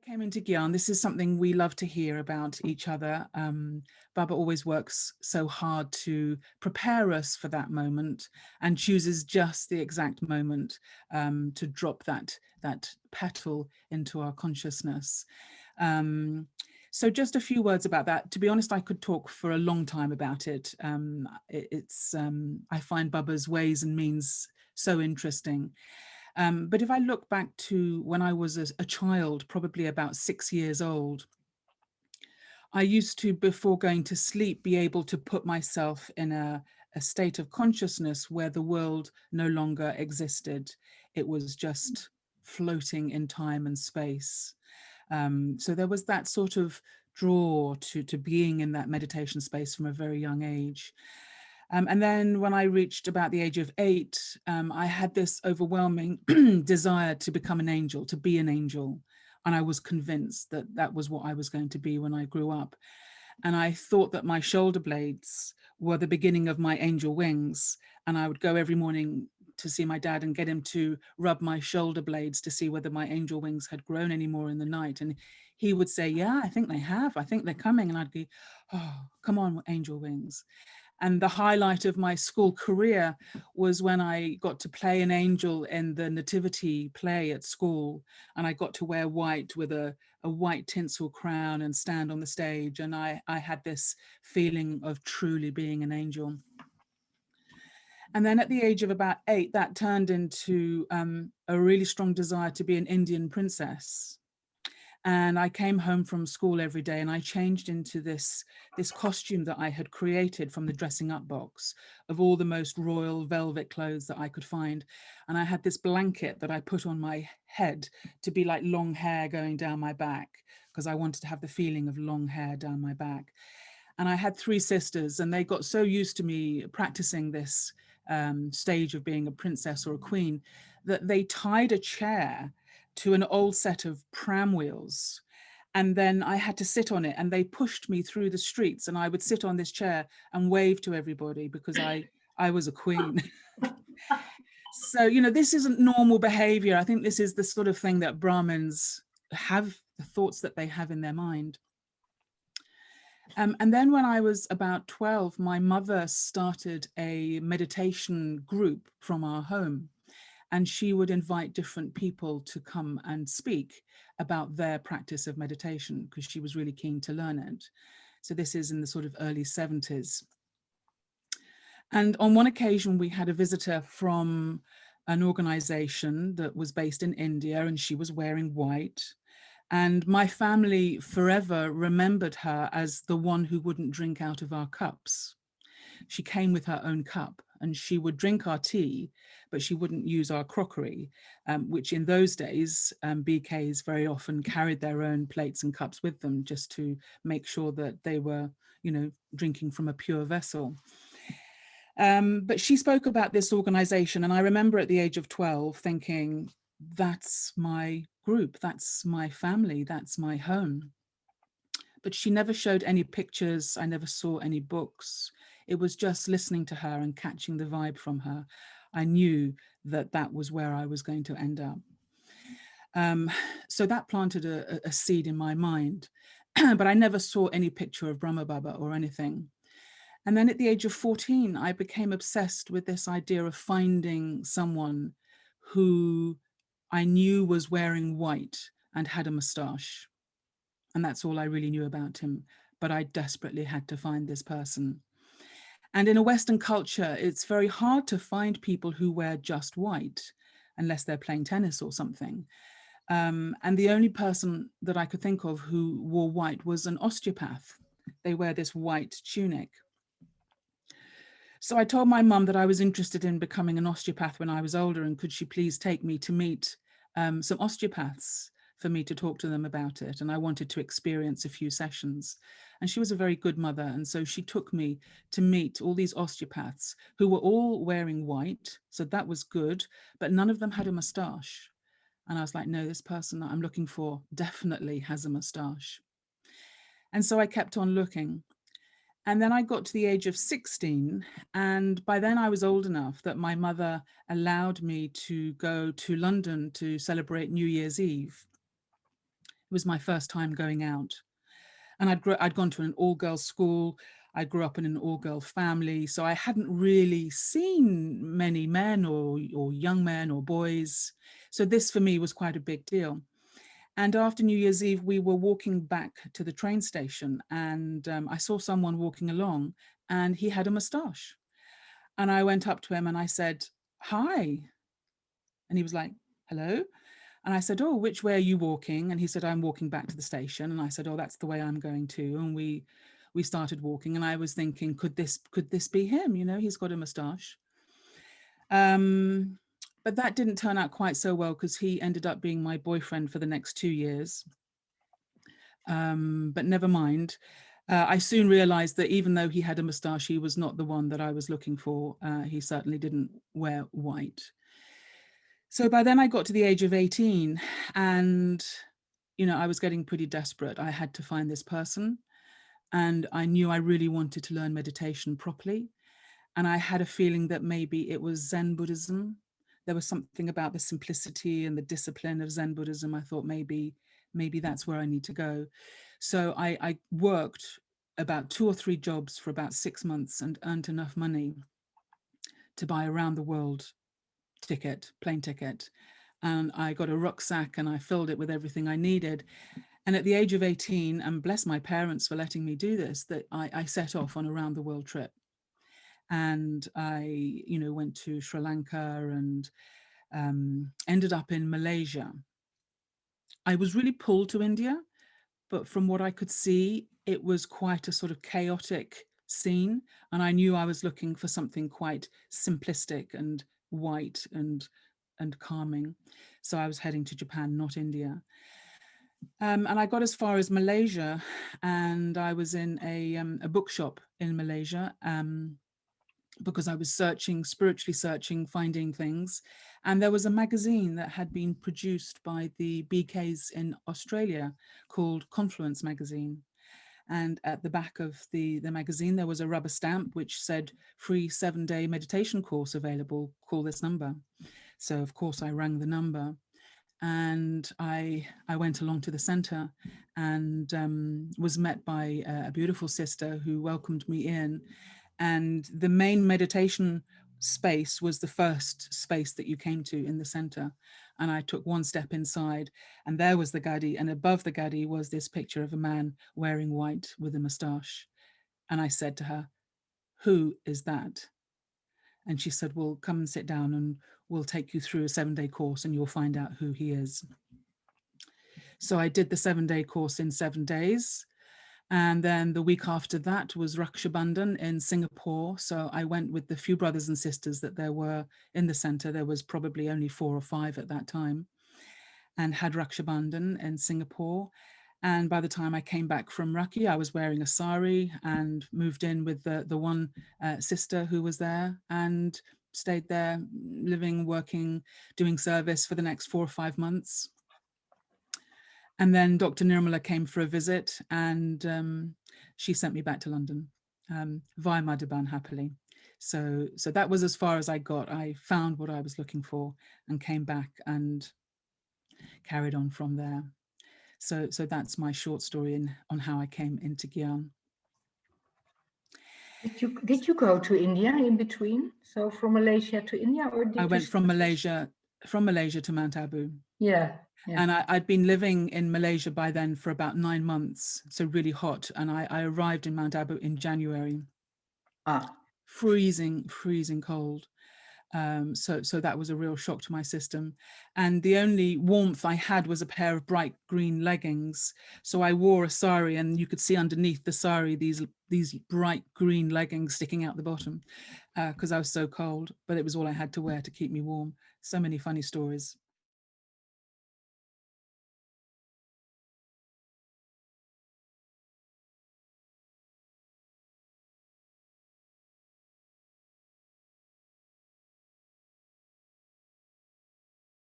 came into Gyan, this is something we love to hear about each other. Baba always works so hard to prepare us for that moment and chooses just the exact moment to drop that petal into our consciousness. So just a few words about that. To be honest, I could talk for a long time about it. I find Baba's ways and means so interesting. But if I look back to when I was a child, probably about 6 years old, I used to, before going to sleep, be able to put myself in a state of consciousness where the world no longer existed. It was just floating in time and space. So there was that sort of draw to being in that meditation space from a very young age. And then when I reached about the age of 8, I had this overwhelming desire to become an angel, to be an angel. And I was convinced that that was what I was going to be when I grew up. And I thought that my shoulder blades were the beginning of my angel wings. And I would go every morning to see my dad and get him to rub my shoulder blades to see whether my angel wings had grown any more in the night. And he would say, yeah, I think they have. I think they're coming. And I'd go, oh, come on, angel wings. And the highlight of my school career was when I got to play an angel in the nativity play at school. And I got to wear white with a white tinsel crown and stand on the stage. And I had this feeling of truly being an angel. And then at the age of about 8, that turned into a really strong desire to be an Indian princess. And I came home from school every day and I changed into this costume that I had created from the dressing up box of all the most royal velvet clothes that I could find. And I had this blanket that I put on my head to be like long hair going down my back, because I wanted to have the feeling of long hair down my back. And I had 3 sisters and they got so used to me practicing this stage of being a princess or a queen that they tied a chair to an old set of pram wheels. And then I had to sit on it and they pushed me through the streets and I would sit on this chair and wave to everybody because I was a queen. So, you know, this isn't normal behavior. I think this is the sort of thing that Brahmins have, the thoughts that they have in their mind. And then when I was about 12, my mother started a meditation group from our home. And she would invite different people to come and speak about their practice of meditation because she was really keen to learn it. So this is in the sort of early 70s. And on one occasion, we had a visitor from an organization that was based in India, and she was wearing white. And my family forever remembered her as the one who wouldn't drink out of our cups. She came with her own cup and she would drink our tea, but she wouldn't use our crockery, which in those days, BKs very often carried their own plates and cups with them just to make sure that they were, you know, drinking from a pure vessel. But she spoke about this organization. And I remember at the age of 12 thinking, that's my group, that's my family, that's my home. But she never showed any pictures. I never saw any books. It was just listening to her and catching the vibe from her. I knew that that was where I was going to end up. So that planted a seed in my mind, but I never saw any picture of Brahma Baba or anything. And then at the age of 14, I became obsessed with this idea of finding someone who I knew was wearing white and had a moustache. And that's all I really knew about him. But I desperately had to find this person. And in a Western culture, it's very hard to find people who wear just white, unless they're playing tennis or something. And the only person that I could think of who wore white was an osteopath. They wear this white tunic. So I told my mum that I was interested in becoming an osteopath when I was older, and could she please take me to meet some osteopaths for me to talk to them about it. And I wanted to experience a few sessions. And she was a very good mother. And so she took me to meet all these osteopaths who were all wearing white. So that was good, but none of them had a moustache. And I was like, no, this person that I'm looking for definitely has a moustache. And so I kept on looking. And then I got to the age of 16. And by then I was old enough that my mother allowed me to go to London to celebrate New Year's Eve. It was my first time going out. And I'd gone to an all-girls school. I grew up in an all-girl family, so I hadn't really seen many men or young men or boys. So this for me was quite a big deal. And after New Year's Eve, we were walking back to the train station, and I saw someone walking along, and he had a moustache. And I went up to him and I said, "Hi." And he was like, "Hello." And I said, "Oh, which way are you walking?" And he said, "I'm walking back to the station." And I said, "Oh, that's the way I'm going too." And we started walking, and I was thinking, could this be him? You know, he's got a moustache. But that didn't turn out quite so well, because he ended up being my boyfriend for the next 2 years. But never mind. I soon realized that even though he had a moustache, he was not the one that I was looking for. He certainly didn't wear white. So by then I got to the age of 18, and, you know, I was getting pretty desperate. I had to find this person, and I knew I really wanted to learn meditation properly. And I had a feeling that maybe it was Zen Buddhism. There was something about the simplicity and the discipline of Zen Buddhism. I thought maybe that's where I need to go. So I worked about 2 or 3 jobs for about 6 months and earned enough money to buy a round the world plane ticket. And I got a rucksack and I filled it with everything I needed. And at the age of 18, and bless my parents for letting me do this, that I set off on a round the world trip. And I, you know, went to Sri Lanka and ended up in Malaysia. I was really pulled to India, but from what I could see, it was quite a sort of chaotic scene. And I knew I was looking for something quite simplistic and white and calming. So I was heading to Japan, not India. And I got as far as Malaysia, and I was in a bookshop in Malaysia, because I was spiritually searching, finding things. And there was a magazine that had been produced by the BKs in Australia called Confluence Magazine. And at the back of the magazine, there was a rubber stamp which said, "Free 7-day meditation course available, call this number." So of course I rang the number, and I went along to the center, and was met by a beautiful sister who welcomed me in. And the main meditation space was the first space that you came to in the center. And I took one step inside, and there was the Gadi, and above the Gadi was this picture of a man wearing white with a moustache. And I said to her, "Who is that?" And she said, "Well, come and sit down and we'll take you through a 7-day course and you'll find out who he is." So I did the 7-day course in 7 days. And then the week after that was Raksha Bandhan in Singapore. So I went with the few brothers and sisters that there were in the center. There was probably only 4 or 5 at that time, and had Raksha Bandhan in Singapore. And by the time I came back from Rakhi, I was wearing a sari and moved in with the one sister who was there, and stayed there, living, working, doing service for the next 4 or 5 months. And then Dr. Nirmala came for a visit, and she sent me back to London via Madhuban, happily. So that was as far as I got. I found what I was looking for and came back and carried on from there. So that's my short story on how I came into Gyan. Did you go to India in between? So from Malaysia to India, or did I you went from Malaysia to Mount Abu. Yeah. And I'd been living in Malaysia by then for about 9 months, so really hot. And I arrived in Mount Abu in January. Freezing cold. So that was a real shock to my system. And the only warmth I had was a pair of bright green leggings. So I wore a sari, and you could see underneath the sari these bright green leggings sticking out the bottom, because I was so cold. But it was all I had to wear to keep me warm. So many funny stories.